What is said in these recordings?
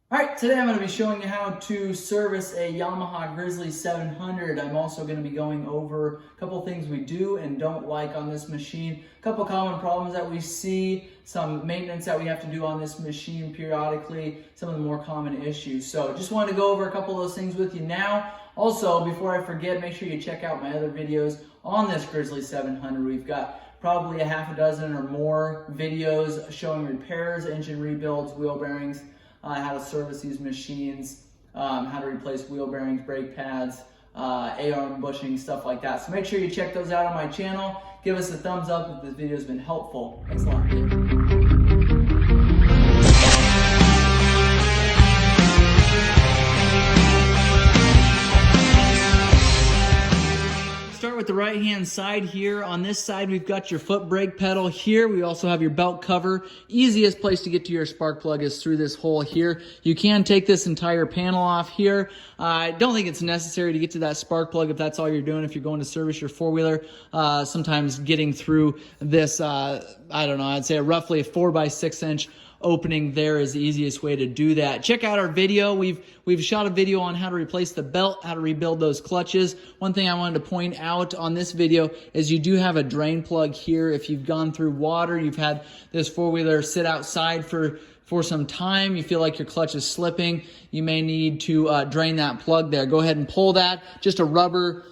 Alright, today I'm going to be showing you how to service a Yamaha Grizzly 700. I'm also going to be going over a couple things we do and don't like on this machine, a couple common problems that we see, some maintenance that we have to do on this machine periodically, some of the more common issues. So just wanted to go over a couple of those things with you now. Also, before I forget, make sure you check out my other videos on this Grizzly 700. We've got probably a half a dozen or more videos showing repairs, engine rebuilds, wheel bearings, how to service these machines, how to replace wheel bearings, brake pads, A-arm bushing, stuff like that. So make sure you check those out on my channel. Give us a thumbs up if this video has been helpful. Thanks a lot. Start with the right hand side here. On this side we've got your foot brake pedal here. We also have your belt cover. Easiest place to get to your spark plug is through this hole here. You can take this entire panel off here. I don't think it's necessary to get to that spark plug if that's all you're doing, if you're going to service your four-wheeler. Sometimes getting through this, I don't know, I'd say roughly a 4x6 inch opening there is the easiest way to do that. Check out our video. We've shot a video on how to replace the belt, how to rebuild those clutches. One thing I wanted to point out on this video is you do have a drain plug here. If you've gone through water, you've had this four-wheeler sit outside for some time, you feel like your clutch is slipping, you may need to drain that plug there. Go ahead and pull that, just a rubber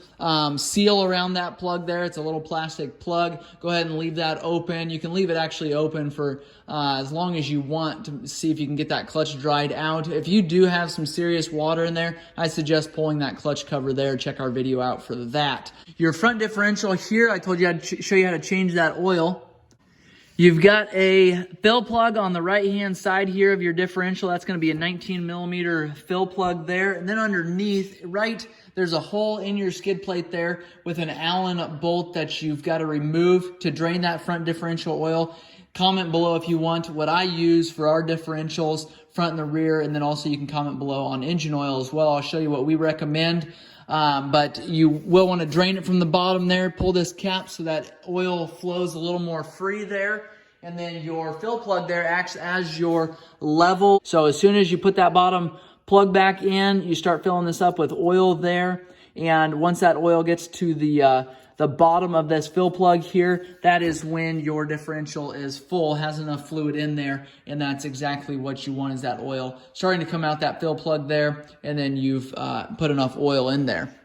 seal around that plug there. It's a little plastic plug. Go ahead and leave that open. You can leave it actually open for as long as you want to see if you can get that clutch dried out. If you do have some serious water in there, I suggest pulling that clutch cover there. Check our video out for that. Your front differential here, I told you I'd show you how to change that oil. You've got a fill plug on the right-hand side here of your differential. That's going to be a 19mm fill plug there. And then underneath, there's a hole in your skid plate there with an Allen bolt that you've got to remove to drain that front differential oil. Comment below if you want what I use for our differentials, front and the rear, and then also you can comment below on engine oil as well. I'll show you what we recommend. But you will want to drain it from the bottom there, pull this cap so that oil flows a little more free there. And then your fill plug there acts as your level. So as soon as you put that bottom plug back in, you start filling this up with oil there. And once that oil gets to the bottom of this fill plug here, that is when your differential is full, has enough fluid in there, and that's exactly what you want, is that oil starting to come out that fill plug there, and then you've put enough oil in there.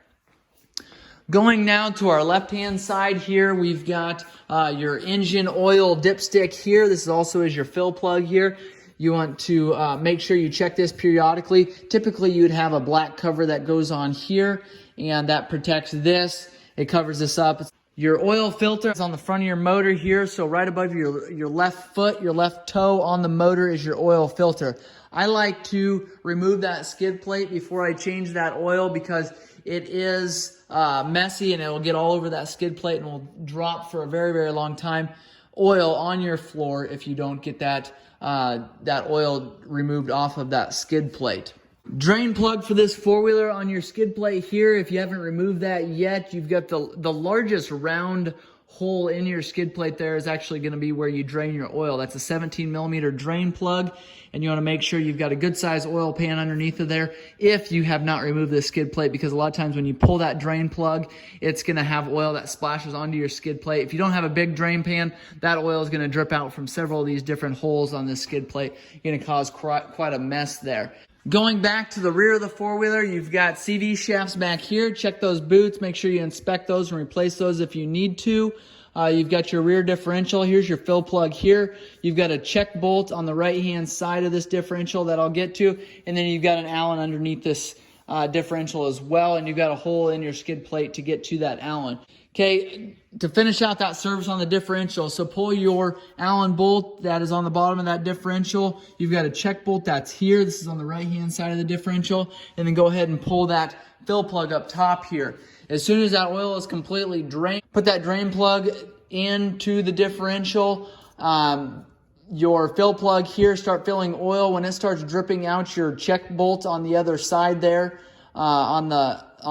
Going now to our left-hand side here, we've got your engine oil dipstick here. This is also is your fill plug here. You want to make sure you check this periodically. Typically, you would have a black cover that goes on here, and that protects this. It covers this up. Your oil filter is on the front of your motor here, so right above your left foot, your left toe on the motor is your oil filter. I like to remove that skid plate before I change that oil because it is messy and it will get all over that skid plate and will drop for a very, very long time. Oil on your floor if you don't get that oil removed off of that skid plate. Drain plug for this four-wheeler on your skid plate here. If you haven't removed that yet, you've got the largest round hole in your skid plate there is actually going to be where you drain your oil. That's a 17mm drain plug, and you want to make sure you've got a good size oil pan underneath of there if you have not removed this skid plate, because a lot of times when you pull that drain plug, it's going to have oil that splashes onto your skid plate. If you don't have a big drain pan, that oil is going to drip out from several of these different holes on this skid plate. You're going to cause quite a mess there. Going back to the rear of the four-wheeler, you've got CV shafts back here. Check those boots. Make sure you inspect those and replace those if you need to. You've got your rear differential. Here's your fill plug here. You've got a check bolt on the right-hand side of this differential that I'll get to. And then you've got an Allen underneath this differential as well. And you've got a hole in your skid plate to get to that Allen. Okay, to finish out that service on the differential, so pull your Allen bolt that is on the bottom of that differential. You've got a check bolt that's here. This is on the right-hand side of the differential. And then go ahead and pull that fill plug up top here. As soon as that oil is completely drained, put that drain plug into the differential. Your fill plug here, start filling oil. When it starts dripping out, your check bolt on the other side there, on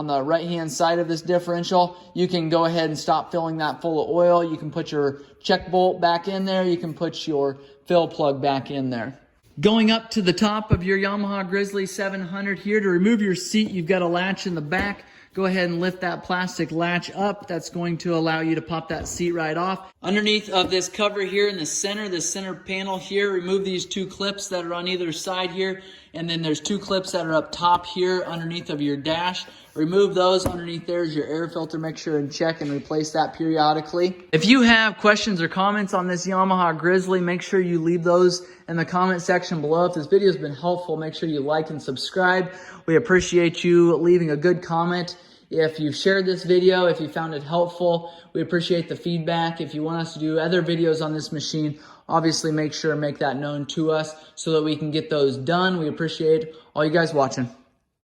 the right-hand side of this differential, you can go ahead and stop filling that full of oil. You can put your check bolt back in there. You can put your fill plug back in there. Going up to the top of your Yamaha Grizzly 700 here, to remove your seat, you've got a latch in the back. Go ahead and lift that plastic latch up. That's going to allow you to pop that seat right off. Underneath of this cover here in the center, this center panel here, remove these two clips that are on either side here. And then there's two clips that are up top here underneath of your dash. Remove those. Underneath there is your air filter. Make sure and check and replace that periodically. If you have questions or comments on this Yamaha Grizzly, make sure you leave those in the comment section below. If this video has been helpful, make sure you like and subscribe. We appreciate you leaving a good comment. If you've shared this video, if you found it helpful, we appreciate the feedback. If you want us to do other videos on this machine, obviously make sure and make that known to us so that we can get those done. We appreciate all you guys watching.